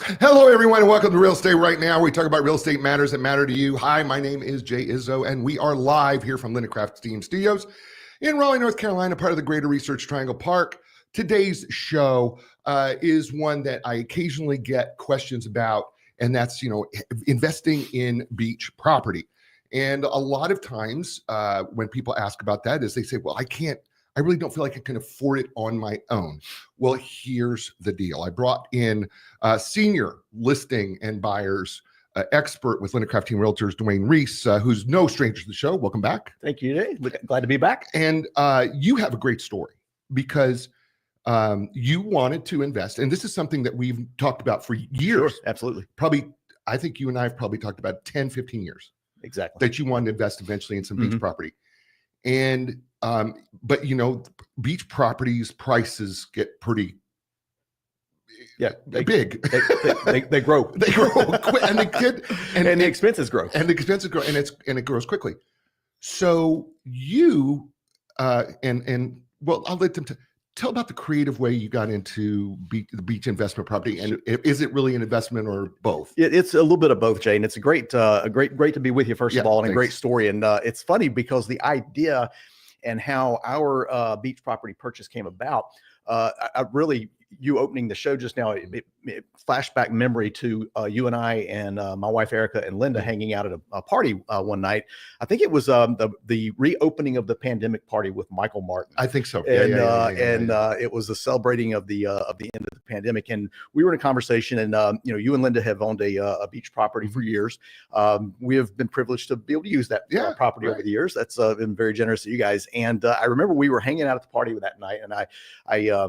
Hello, everyone, and welcome to Real Estate Right Now. We talk about real estate matters that matter to you. Hi, my name is Jay Izzo, and we are live here from Linnecraft Steam Studios in Raleigh, North Carolina, part of the Greater Research Triangle Park. Today's show is one that I occasionally get questions about, and that's, investing in beach property. And a lot of times when people ask about that is they say, well, I really don't feel like I can afford it on my own. Well, here's the deal. I brought in senior listing and buyers expert with Linnecraft Team Realtors, Dwayne Reece, who's no stranger to the show. Welcome back. Thank you, Jay. Glad to be back. And you have a great story because you wanted to invest. And this is something that we've talked about for years. Sure, absolutely. I think you and I have probably talked about 10, 15 years. Exactly. That you wanted to invest eventually in some beach property. And but beach properties prices get pretty big. They grow. They grow quick, and the expenses grow. And it grows quickly. So you well, I'll let them tell about the creative way you got into the beach investment property, and is it really an investment or both? It's a little bit of both, Jay, and it's a great to be with you first of all, and thanks. A great story. And it's funny because the idea and how our beach property purchase came about, you opening the show just now, it flashback memory to you and I and my wife Erica and Linda hanging out at a party one night. I think it was the reopening of the pandemic party with Michael Martin. I think so. It was the celebrating of the end of the pandemic, and we were in a conversation. And you and Linda have owned a beach property for years. We have been privileged to be able to use that property over the years. That's been very generous of you guys. And I remember we were hanging out at the party that night, and I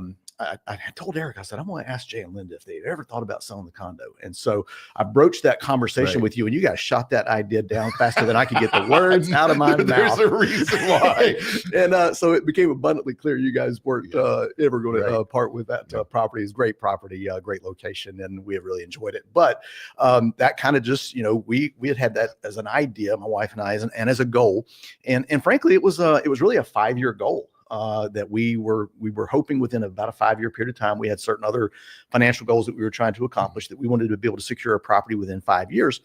told Eric, I said, I'm going to ask Jay and Linda if they'd ever thought about selling the condo. And so I broached that conversation with you, and you guys shot that idea down faster than I could get the words out of my mouth. There's a reason why. And so it became abundantly clear you guys weren't ever going to part with that property. It's great property, great location, and we have really enjoyed it. But that kind of just, we had that as an idea, my wife and I, and as a goal. And frankly, it was really a 5-year goal. That we were hoping within about a 5-year period of time. We had certain other financial goals that we were trying to accomplish, that we wanted to be able to secure a property within 5 years.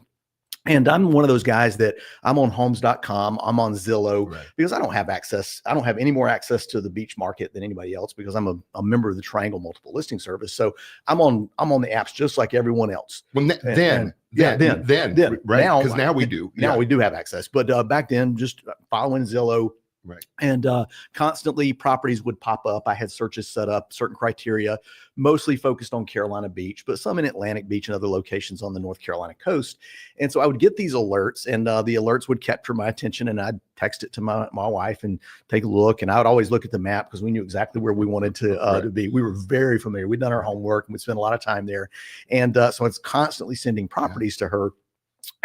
And I'm one of those guys that I'm on homes.com, I'm on Zillow, because I don't have access. I don't have any more access to the beach market than anybody else, because I'm a member of the Triangle Multiple Listing Service. So I'm on the apps just like everyone else. Well, then, right? Because now we do. Now we do have access. But back then, just following Zillow. Right. And constantly properties would pop up. I had searches set up, certain criteria, mostly focused on Carolina Beach, but some in Atlantic Beach and other locations on the North Carolina coast. And so I would get these alerts, and the alerts would capture my attention, and I'd text it to my wife and take a look. And I would always look at the map because we knew exactly where we wanted to be. We were very familiar. We'd done our homework, and we'd spent a lot of time there. And so it's constantly sending properties to her.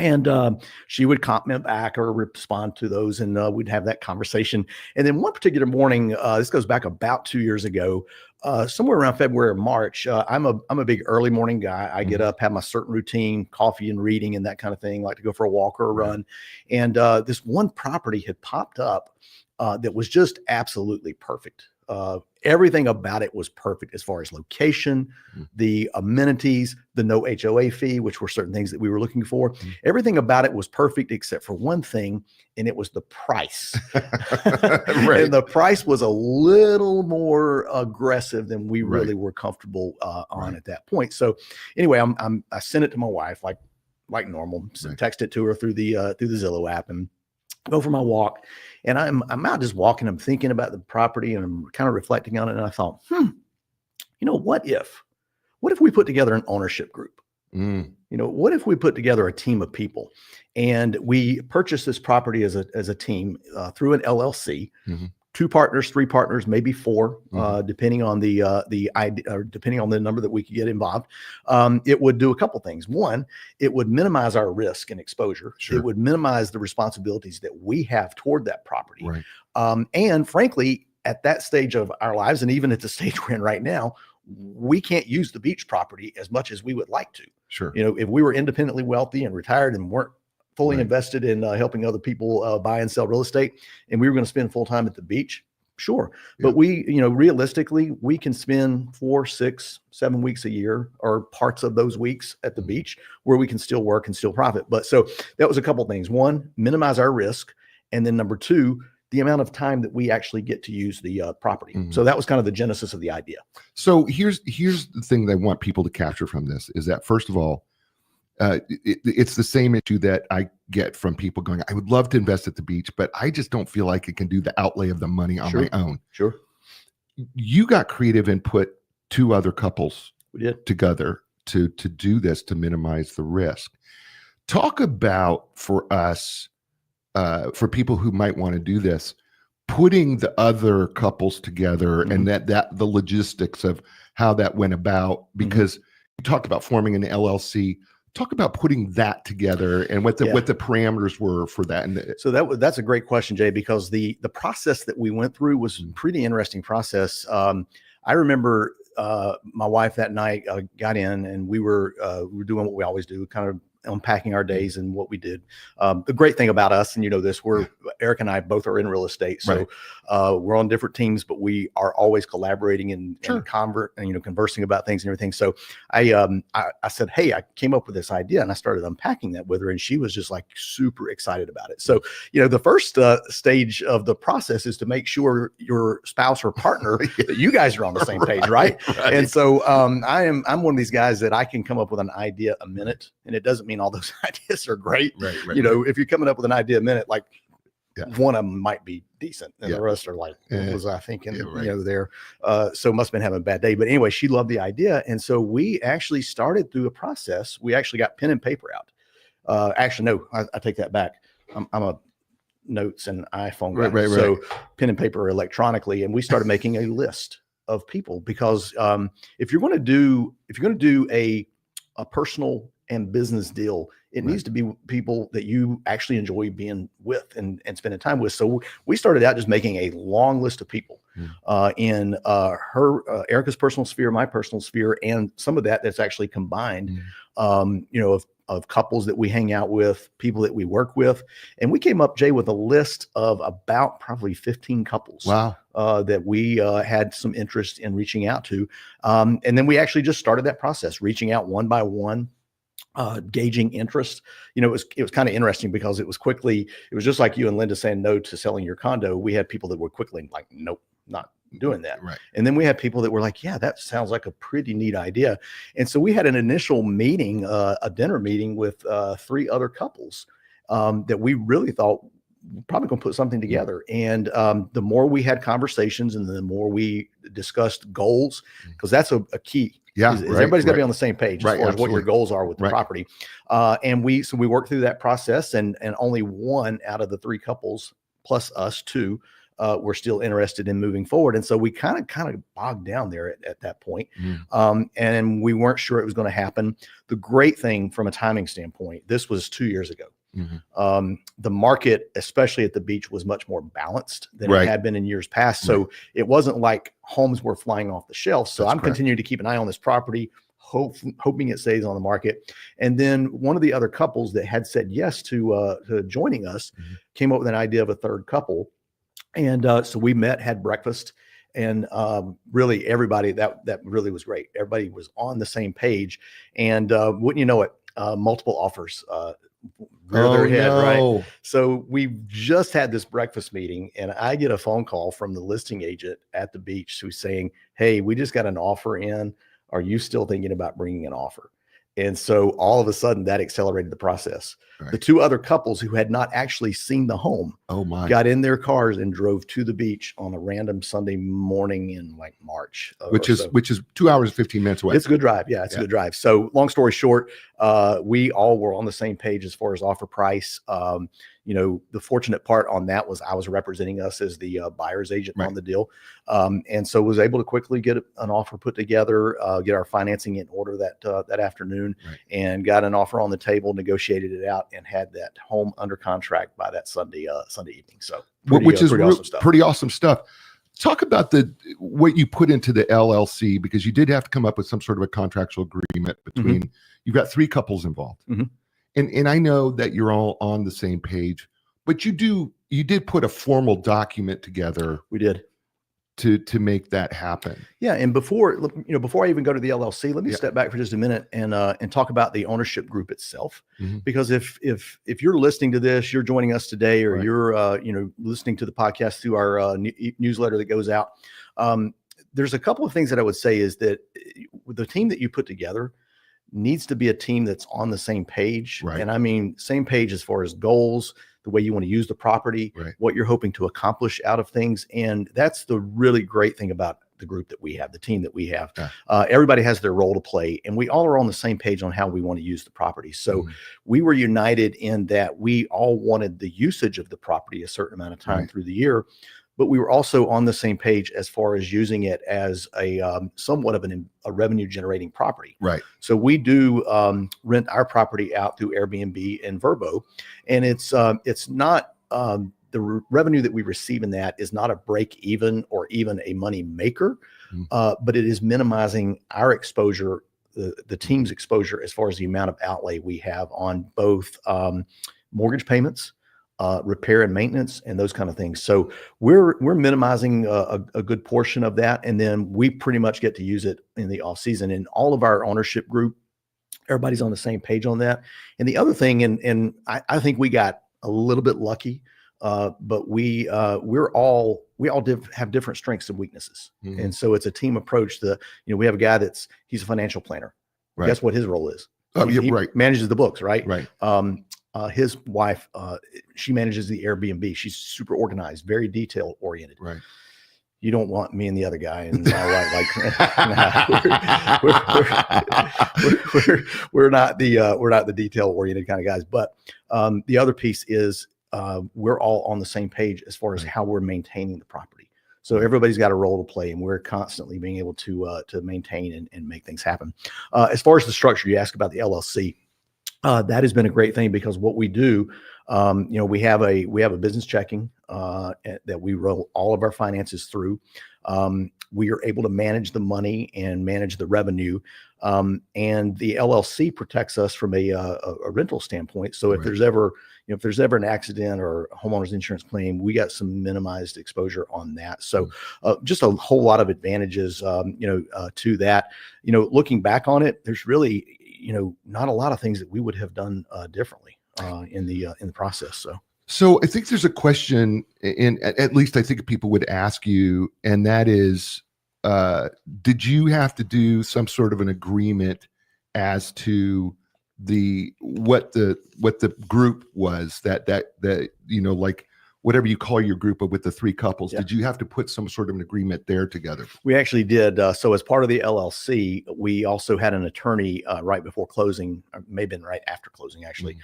And she would comment back or respond to those, and we'd have that conversation. And then one particular morning, this goes back about 2 years ago, somewhere around February or March. I'm a big early morning guy. I get up, have my certain routine, coffee and reading and that kind of thing, like to go for a walk or a run. And this one property had popped up that was just absolutely perfect. Everything about it was perfect as far as location, the amenities, the no HOA fee, which were certain things that we were looking for. Everything about it was perfect except for one thing, and it was the price. And the price was a little more aggressive than we really were comfortable on at that point. So anyway, I sent it to my wife like normal, text it to her through the Zillow app, and go for my walk. And I'm out just walking. I'm thinking about the property, and I'm kind of reflecting on it. And I thought, what if we put together an ownership group? What if we put together a team of people, and we purchase this property as a team through an LLC? 2 partners, 3 partners, maybe 4, depending on the idea, or depending on the number that we could get involved. It would do a couple things. One, it would minimize our risk and exposure. It would minimize the responsibilities that we have toward that property. And frankly, at that stage of our lives, and even at the stage we're in right now, we can't use the beach property as much as we would like to. If we were independently wealthy and retired and weren't fully invested in helping other people buy and sell real estate, and we were going to spend full time at the beach, Sure. Yeah. But we, realistically, we can spend 4, 6, 7 weeks a year or parts of those weeks at the beach where we can still work and still profit. But so that was a couple of things. One, minimize our risk. And then number two, the amount of time that we actually get to use the property. So that was kind of the genesis of the idea. So here's the thing that I want people to capture from this is that, first of all, it's the same issue that I get from people going, I would love to invest at the beach, but I just don't feel like it can do the outlay of the money on my own. Sure. You got creative and put 2 other couples together to do this, to minimize the risk. Talk about, for us, for people who might want to do this, putting the other couples together and that the logistics of how that went about, because you talked about forming an LLC. Talk about putting that together and what the parameters were for that. And so that's a great question, Jay, because the process that we went through was a pretty interesting process. I remember my wife that night got in, and we were doing what we always do, kind of unpacking our days and what we did. The great thing about us, and this, Eric and I both are in real estate, so we're on different teams, but we are always collaborating and conversing about things and everything. So I said, hey, I came up with this idea, and I started unpacking that with her, and she was just like super excited about it. So the first stage of the process is to make sure your spouse or partner that you guys are on the same page, right? And so I'm one of these guys that I can come up with an idea a minute, and it doesn't mean all those ideas are great. If you're coming up with an idea a minute, like one of them might be decent, and the rest are like, what was I thinking? There. So must have been having a bad day. But anyway, she loved the idea, and so we actually started through a process. We actually got pen and paper out. Actually, no, I take that back. I'm a notes and iPhone guy. So pen and paper electronically, and we started making a list of people, because if you're going to do a personal and business deal, it needs to be people that you actually enjoy being with and spending time with. So we started out just making a long list of people in Erica's personal sphere, my personal sphere, and some of that's actually combined, of couples that we hang out with, people that we work with. And we came up, Jay, with a list of about probably 15 couples that we had some interest in reaching out to. And then we actually just started that process, reaching out one by one, gauging interest. It was kind of interesting, because it was just like you and Linda saying no to selling your condo. We had people that were quickly like, nope, not doing that. And then we had people that were like, yeah, that sounds like a pretty neat idea. And so we had an initial meeting, a dinner meeting with 3 other couples that we really thought probably going to put something together. And the more we had conversations, and the more we discussed goals, because that's a key. Everybody's got to be on the same page as far as what your goals are with the property. And we worked through that process, and only 1 out of the 3 couples plus us 2 were still interested in moving forward. And so we kind of bogged down there at that point. And we weren't sure it was going to happen. The great thing from a timing standpoint, this was 2 years ago. The market, especially at the beach, was much more balanced than it had been in years past. So it wasn't like homes were flying off the shelf. So I'm continuing to keep an eye on this property, hoping it stays on the market. And then one of the other couples that had said yes to joining us came up with an idea of a 3rd couple. And so we met, had breakfast, and really everybody, that really was great. Everybody was on the same page, and wouldn't you know it, multiple offers rear their head, right? So we just had this breakfast meeting, and I get a phone call from the listing agent at the beach who's saying, hey, we just got an offer in. Are you still thinking about bringing an offer? And so all of a sudden that accelerated the process. The 2 other couples who had not actually seen the home got in their cars and drove to the beach on a random Sunday morning in like March. Which is 2 hours and 15 minutes away. It's a good drive. Yeah, it's a good drive. So long story short, we all were on the same page as far as offer price. The fortunate part on that was I was representing us as the buyer's agent on the deal. And so was able to quickly get an offer put together, get our financing in order that afternoon, and got an offer on the table, negotiated it out, and had that home under contract by that Sunday evening. So which is awesome stuff. Pretty awesome stuff. Talk about what you put into the LLC, because you did have to come up with some sort of a contractual agreement between, you've got 3 couples involved. And I know that you're all on the same page, but you did put a formal document together. We did. to make that happen. Yeah, and before I even go to the LLC, let me step back for just a minute and talk about the ownership group itself. Because if you're listening to this, you're joining us today, or you're listening to the podcast through our newsletter that goes out. There's a couple of things that I would say is that the team that you put together needs to be a team that's on the same page. Right. And I mean, same page as far as goals, the way you want to use the property, what you're hoping to accomplish out of things. And that's the really great thing about the group that we have, the team that we have. Everybody has their role to play, and we all are on the same page on how we want to use the property. So we were united in that we all wanted the usage of the property a certain amount of time through the year, but we were also on the same page as far as using it as a somewhat of a revenue generating property. Right. So we do rent our property out through Airbnb and Vrbo, and it's not the revenue that we receive in that is not a break even or even a money maker, but it is minimizing our exposure, the team's exposure, as far as the amount of outlay we have on both mortgage payments, repair and maintenance, and those kind of things. So we're minimizing a good portion of that, and then we pretty much get to use it in the off season. And all of our ownership group, everybody's on the same page on that. And the other thing, and I think we got a little bit lucky, but we all have different strengths and weaknesses, and so it's a team approach. We have a guy he's a financial planner. Guess what his role is? He manages the books, right? His wife, she manages the Airbnb. She's super organized, very detail oriented. Right. You don't want me and the other guy and we're not the detail oriented kind of guys. But the other piece is we're all on the same page as far as how we're maintaining the property. So everybody's got a role to play, and we're constantly being able to maintain and make things happen. As far as the structure, you asked about the LLC. That has been a great thing, because what we do, we have a business checking that we roll all of our finances through. We are able to manage the money and manage the revenue, and the LLC protects us from a rental standpoint. So if there's ever an accident or a homeowner's insurance claim, we got some minimized exposure on that. So just a whole lot of advantages, to that. Looking back on it, there's really not a lot of things that we would have done differently in the process. So I think there's a question, and at least I think people would ask you, and that is, did you have to do some sort of an agreement as to what the group was that like whatever you call your group of with the three couples? Did you have to put some sort of an agreement there together? We actually did. So as part of the LLC, we also had an attorney right before closing, or maybe right after closing, actually.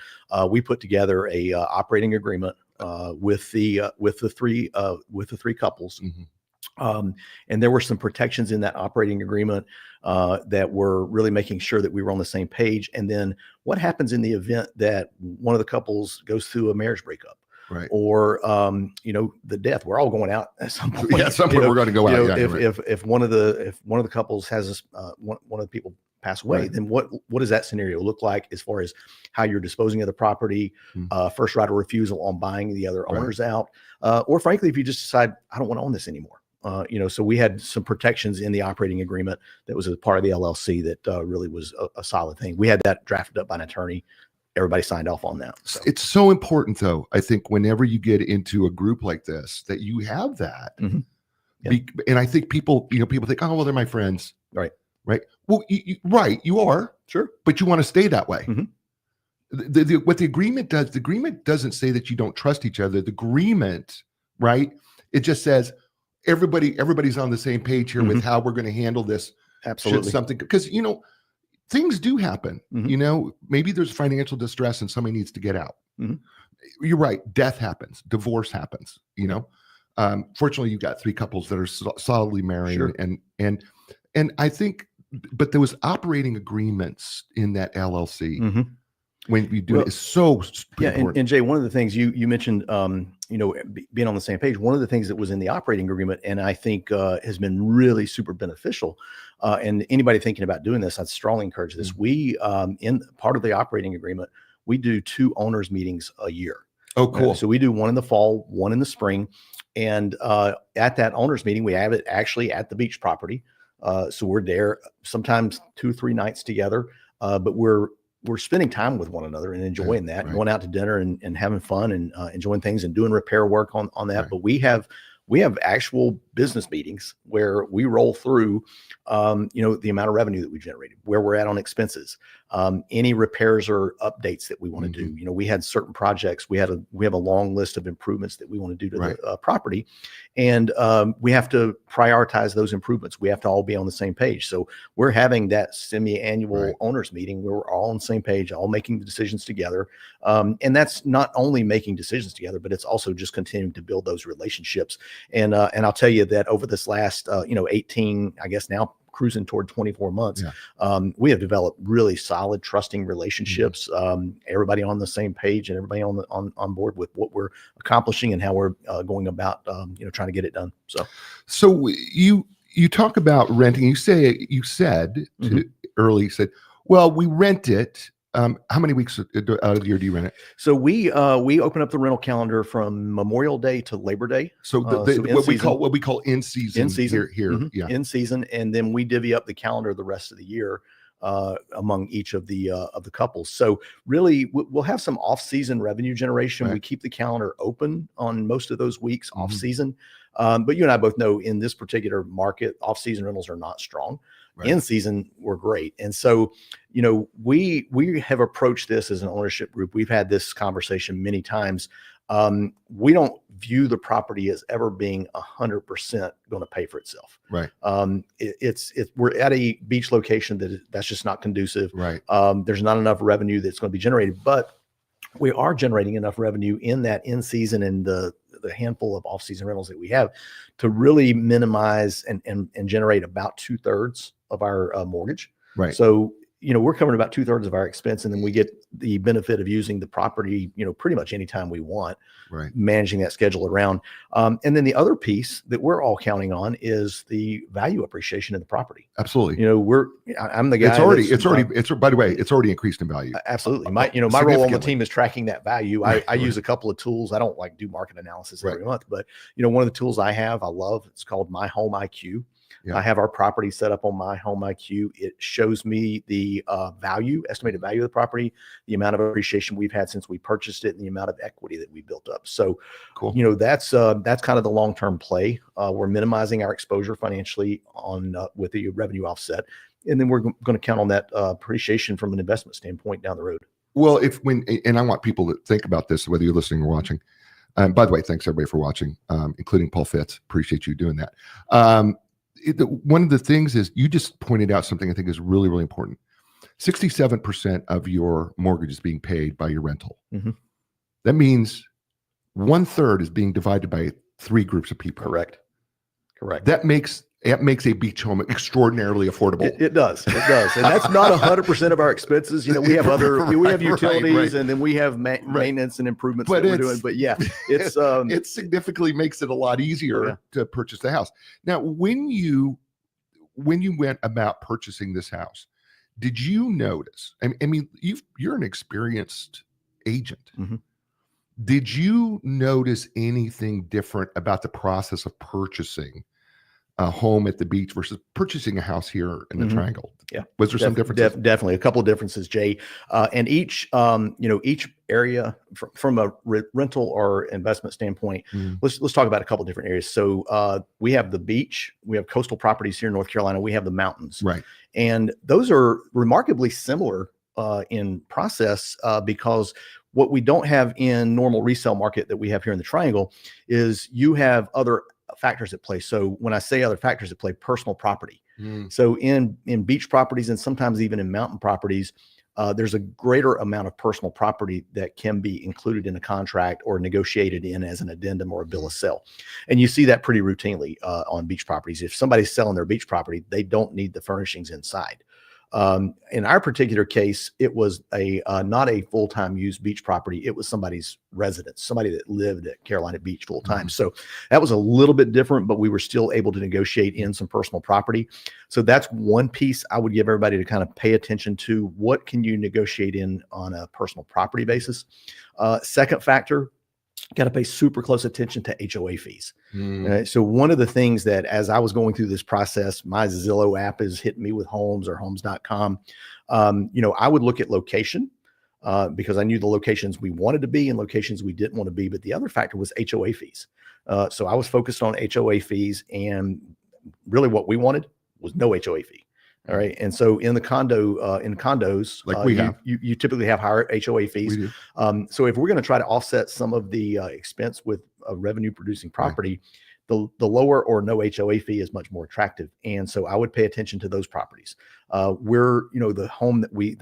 We put together a operating agreement with the three couples. And there were some protections in that operating agreement that were really making sure that we were on the same page. And then what happens in the event that one of the couples goes through a marriage breakup? Right. Or, the death. We're all going out at some point. Yeah, at some point we're going to go out. If one of the couples has one of the people pass away, then what does that scenario look like as far as how you're disposing of the property, first right of refusal on buying the other owners out, or frankly, if you just decide, I don't want to own this anymore. So we had some protections in the operating agreement that was a part of the LLC that really was a solid thing. We had that drafted up by an attorney. Everybody signed off on that. So. It's so important, though, I think, whenever you get into a group like this, that you have that. And I think people think, oh, well, they're my friends. Right. Well, you are. Sure. But you want to stay that way. What the agreement does, the agreement doesn't say that you don't trust each other. The agreement, right? It just says everybody's on the same page here with how we're going to handle this. Absolutely. Something, because, things do happen. Maybe there's financial distress and somebody needs to get out. You're right. Death happens. Divorce happens. Fortunately, you've got three couples that are solidly married, and I think, but there was operating agreements in that LLC when you do it is so important. And Jay, one of the things you mentioned, being on the same page, one of the things that was in the operating agreement, and I think has been really super beneficial. And anybody thinking about doing this, I'd strongly encourage this. We, in part of the operating agreement, we do 2 owners meetings a year. Oh, cool. So we do one in the fall, one in the spring. And at that owners meeting, we have it actually at the beach property. So we're there sometimes 2-3 nights together, but we're spending time with one another and enjoying that, right. going out to dinner and having fun and enjoying things and doing repair work on that. Right. But we have actual business meetings where we roll through, the amount of revenue that we generated, where we're at on expenses, any repairs or updates that we want to do. We had certain projects. We have a long list of improvements that we want to do to the property, and we have to prioritize those improvements. We have to all be on the same page. So we're having that semi-annual owners meeting where we're all on the same page, all making the decisions together. And that's not only making decisions together, but it's also just continuing to build those relationships. And I'll tell you that over this last, 18, I guess now cruising toward 24 months, we have developed really solid, trusting relationships. Everybody on the same page and everybody on board with what we're accomplishing and how we're going about, trying to get it done. So you talk about renting. You said early, well, we rent it. How many weeks out of the year do you rent it? So we open up the rental calendar from Memorial Day to Labor Day. So what we call in season here. In season, and then we divvy up the calendar the rest of the year among each of the couples. So really, we'll have some off-season revenue generation. We keep the calendar open on most of those weeks off-season. But you and I both know in this particular market, off-season rentals are not strong. In season, we're great. And so, we have approached this as an ownership group. We've had this conversation many times. We don't view the property as ever being 100% going to pay for itself. Right. We're at a beach location that's just not conducive. Right. There's not enough revenue that's going to be generated, but we are generating enough revenue in that in season and the handful of off-season rentals that we have to really minimize and generate about 2/3 of our mortgage. Right. So, we're covering about 2/3 of our expense, and then we get the benefit of using the property, pretty much anytime we want, managing that schedule around. And then the other piece that we're all counting on is the value appreciation of the property. Absolutely. I'm the guy. By the way, it's already increased in value. Absolutely. My role on the team is tracking that value. I use a couple of tools. I don't do market analysis every month, but one of the tools I love, it's called My Home IQ. I have our property set up on My Home IQ. It shows me the estimated value of the property, the amount of appreciation we've had since we purchased it, and the amount of equity that we built up. So, cool. That's kind of the long-term play. We're minimizing our exposure financially with the revenue offset, and then we're going to count on that appreciation from an investment standpoint down the road. Well, and I want people to think about this, whether you're listening or watching. By the way, thanks everybody for watching, including Paul Fitz. Appreciate you doing that. One of the things is you just pointed out something I think is really, really important. 67% of your mortgage is being paid by your rental. That means 1/3 is being divided by 3 groups of people. Correct. That makes a beach home extraordinarily affordable. It does. And that's not 100% of our expenses. We have we have utilities and then we have maintenance and improvements that we're doing. But yeah, it significantly makes it a lot easier to purchase the house. Now, when you went about purchasing this house, did you notice, I mean, you're an experienced agent. Did you notice anything different about the process of purchasing a home at the beach versus purchasing a house here in the Triangle? Yeah. Was there some differences? Definitely a couple of differences, Jay. And each area from a rental or investment standpoint, let's talk about a couple of different areas. So we have the beach, we have coastal properties here in North Carolina, we have the mountains. Right. And those are remarkably similar in process because what we don't have in normal resale market that we have here in the Triangle is you have other factors at play. So when I say other factors at play, personal property. So in beach properties and sometimes even in mountain properties, there's a greater amount of personal property that can be included in a contract or negotiated in as an addendum or a bill of sale. And you see that pretty routinely on beach properties. If somebody's selling their beach property, they don't need the furnishings inside. In our particular case, it was not a full-time used beach property. It was somebody's residence, somebody that lived at Carolina Beach full-time. So that was a little bit different, but we were still able to negotiate in some personal property. So that's one piece I would give everybody to kind of pay attention to. What can you negotiate in on a personal property basis? Second factor got to pay super close attention to HOA fees. Mm. So one of the things that, as I was going through this process, my Zillow app is hitting me with homes or homes.com. I would look at location because I knew the locations we wanted to be and locations we didn't want to be. But the other factor was HOA fees. So I was focused on HOA fees, and really what we wanted was no HOA fee. All right. And so in condos, Like we have, you typically have higher HOA fees. we do. So if we're going to try to offset some of the expense with a revenue producing property, the lower or no HOA fee is much more attractive. And so I would pay attention to those properties. The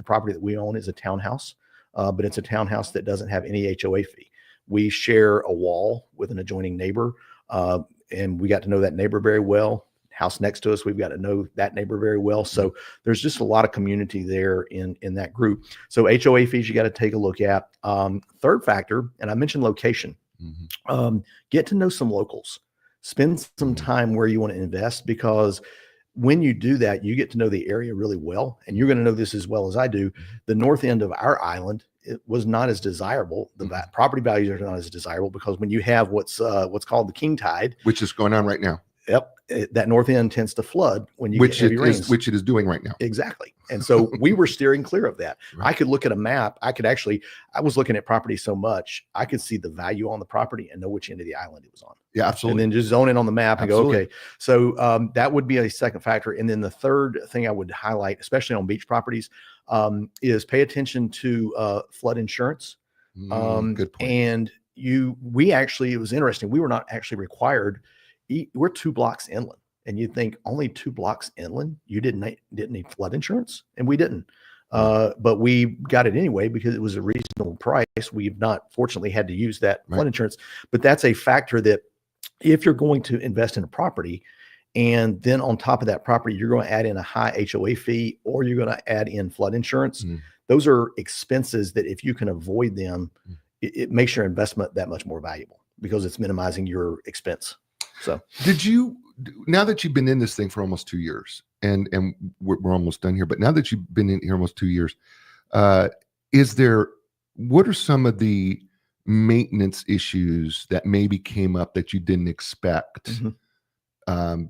property that we own is a townhouse, but it's a townhouse that doesn't have any HOA fee. We share a wall with an adjoining neighbor, and we got to know that neighbor very well. House next to us, we've got to know that neighbor very well. So there's just a lot of community there in that group. So HOA fees, you got to take a look at. Third factor, and I mentioned location. Get to know some locals. Spend some time where you want to invest, because when you do that, you get to know the area really well. And you're going to know this as well as I do. The north end of our island, it was not as desirable. The property values are not as desirable because when you have what's called the king tide, Which is going on right now. Yep. That north end tends to flood when you get heavy rains. Which it is doing right now. Exactly. And so we were steering clear of that. Right. I could look at a map. I was looking at property so much, I could see the value on the property and know which end of the island it was on. Yeah, absolutely. And then just zone in on the map and Absolutely. go, okay. So that would be a second factor. And then the third thing I would highlight, especially on beach properties, is pay attention to flood insurance. Good point. And it was interesting. We were not actually required. We're 2 blocks inland, and you'd think only 2 blocks inland, you didn't need flood insurance, and we didn't. But we got it anyway because it was a reasonable price. We've not fortunately had to use that flood insurance, but that's a factor that if you're going to invest in a property, and then on top of that property, you're going to add in a high HOA fee, or you're going to add in flood insurance. Those are expenses that if you can avoid them, it makes your investment that much more valuable because it's minimizing your expense. So now that you've been in this thing for almost 2 years, and we're almost done here, but now that you've been in here almost 2 years, what are some of the maintenance issues that maybe came up that you didn't expect,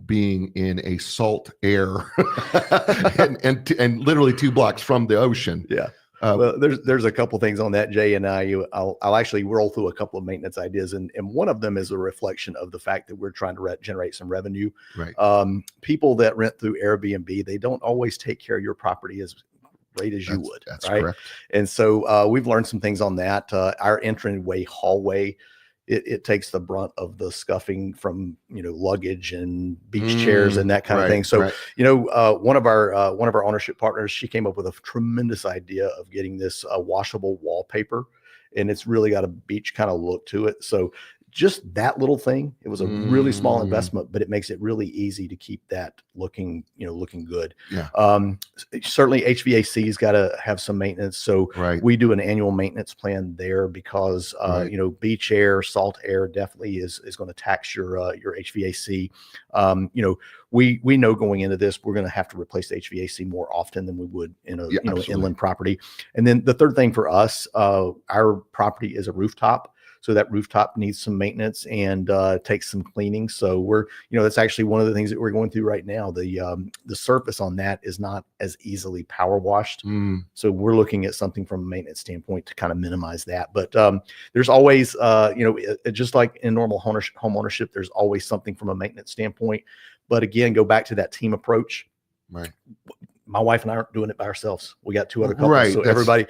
being in a salt air and literally 2 blocks from the ocean? Yeah. Well, there's a couple things on that, Jay, and I'll actually roll through a couple of maintenance ideas, and one of them is a reflection of the fact that we're trying to generate some revenue. Right. People that rent through Airbnb, they don't always take care of your property as great as you would. That's right. Correct. And so we've learned some things on that. Our entryway hallway, it takes the brunt of the scuffing from luggage and beach chairs and that kind of thing. So one of our ownership partners, she came up with a tremendous idea of getting this washable wallpaper, and it's really got a beach kind of look to it. So just that little thing, it was a really small investment, but it makes it really easy to keep that looking good. Yeah. Certainly HVAC's got to have some maintenance. So we do an annual maintenance plan there because, beach air, salt air definitely is going to tax your HVAC. We know going into this, we're going to have to replace the HVAC more often than we would in an inland property. And then the third thing for us, our property is a rooftop. So that rooftop needs some maintenance and takes some cleaning. So that's actually one of the things that we're going through right now. The surface on that is not as easily power washed. So we're looking at something from a maintenance standpoint to kind of minimize that. But there's always, just like in normal home ownership, there's always something from a maintenance standpoint. But again, go back to that team approach. Right. My wife and I aren't doing it by ourselves. We got 2 other couples. So everybody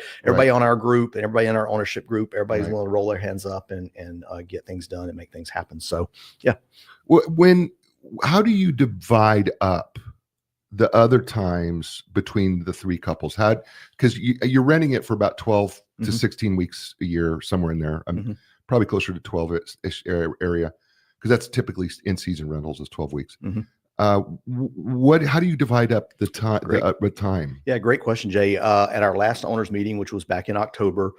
on our group and everybody in our ownership group, everybody's willing to roll their hands up and get things done and make things happen. So, yeah. How do you divide up the other times between the 3 couples? Because you're renting it for about 12 to 16 weeks a year, somewhere in there. I'm probably closer to 12-ish area, because that's typically in season rentals is 12 weeks. How do you divide up the time? Yeah, great question, Jay. At our last owners meeting, which was back in October,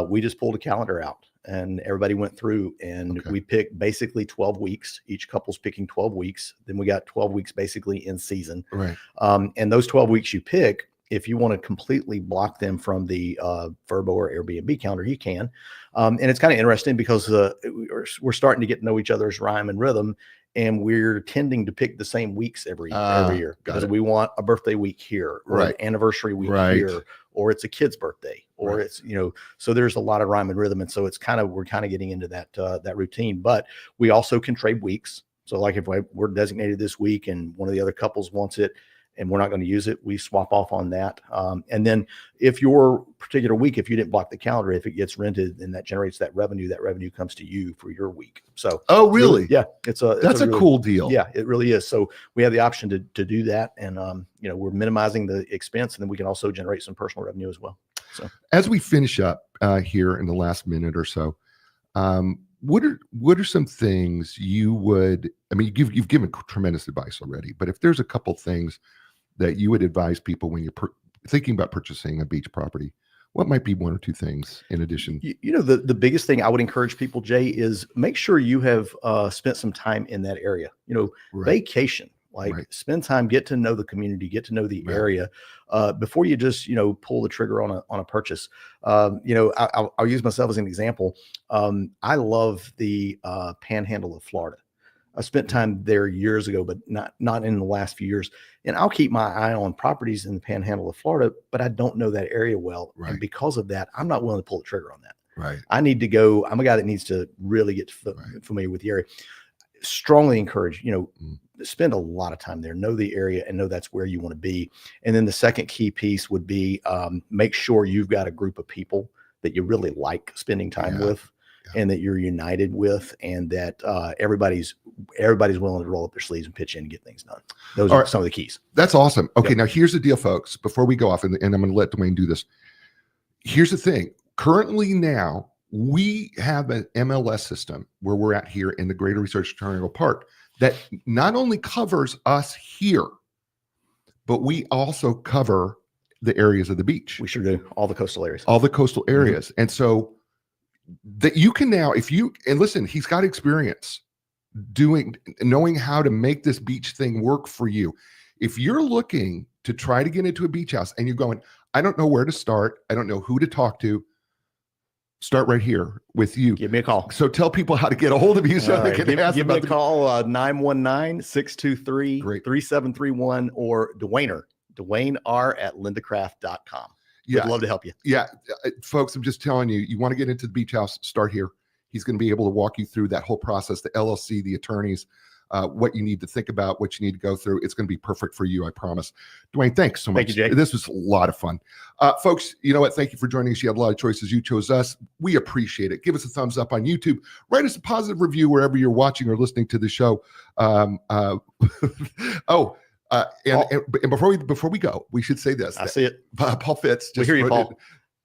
we just pulled a calendar out and everybody went through and we picked basically 12 weeks. Each couple's picking 12 weeks. Then we got 12 weeks basically in season. Right. And those 12 weeks you pick, If you want to completely block them from the Vrbo or Airbnb calendar, you can. And it's kind of interesting because we're starting to get to know each other's rhyme and rhythm, and we're tending to pick the same weeks every year because we want a birthday week here, or an anniversary week here, or it's a kid's birthday, or it's, so there's a lot of rhyme and rhythm. And so we're kind of getting into that routine, but we also can trade weeks. So like if we're designated this week and one of the other couples wants it and we're not going to use it, we swap off on that. And then if your particular week, if you didn't block the calendar, if it gets rented, then that generates that revenue comes to you for your week. So, oh, really? Yeah. That's a really cool deal. Yeah, it really is. So we have the option to do that. And, we're minimizing the expense, and then we can also generate some personal revenue as well. So as we finish up here in the last minute or so, what are some things you would, I mean, you've given tremendous advice already, but if there's a couple things that you would advise people when you're thinking about purchasing a beach property, what might be one or two things in addition? The biggest thing I would encourage people, Jay, is make sure you have spent some time in that area. Vacation, spend time, get to know the community, get to know the area before you just pull the trigger on a purchase. I'll use myself as an example. I love the Panhandle of Florida. I spent time there years ago, but not in the last few years. And I'll keep my eye on properties in the Panhandle of Florida, but I don't know that area well. Right. And because of that, I'm not willing to pull the trigger on that. Right. I need to go. I'm a guy that needs to really get familiar with the area. Strongly encourage, spend a lot of time there, know the area, and know that's where you want to be. And then the second key piece would be make sure you've got a group of people that you really like spending time with. And that you're united with, and that everybody's willing to roll up their sleeves and pitch in and get things done. Those are some of the keys. That's awesome. Okay, now here's the deal, folks. Before we go off, and I'm going to let Dwayne do this. Here's the thing. Currently now, we have an MLS system where we're at here in the Greater Research Triangle Park that not only covers us here, but we also cover the areas of the beach. We sure do. All the coastal areas. All the coastal areas. Mm-hmm. And so that you can now, and listen, he's got experience knowing how to make this beach thing work for you. If you're looking to try to get into a beach house and you're going, I don't know where to start, I don't know who to talk to, start right here with you. Give me a call. So tell people how to get a hold of you so they can ask give me a call, 919-623-3731 or Dwayne R@lindacraft.com. Yeah. I'd love to help you. Yeah. Folks, I'm just telling you, you want to get into the beach house, start here. He's going to be able to walk you through that whole process, the LLC, the attorneys, what you need to think about, what you need to go through. It's going to be perfect for you, I promise. Dwayne, thanks so much. Thank you, Jay. This was a lot of fun. Folks, you know what? Thank you for joining us. You have a lot of choices. You chose us. We appreciate it. Give us a thumbs up on YouTube. Write us a positive review wherever you're watching or listening to the show. And before we go, we should say this. I see it. Paul Fitz. We hear you, Paul.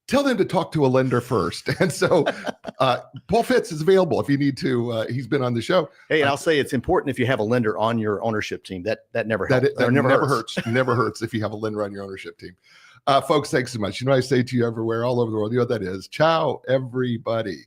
Tell them to talk to a lender first. And so Paul Fitz is available if you need to. He's been on the show. Hey, and I'll say it's important if you have a lender on your ownership team. That never helps. That never hurts. Never hurts if you have a lender on your ownership team. Folks, thanks so much. I say to you everywhere, all over the world, you know what that is. Ciao, everybody.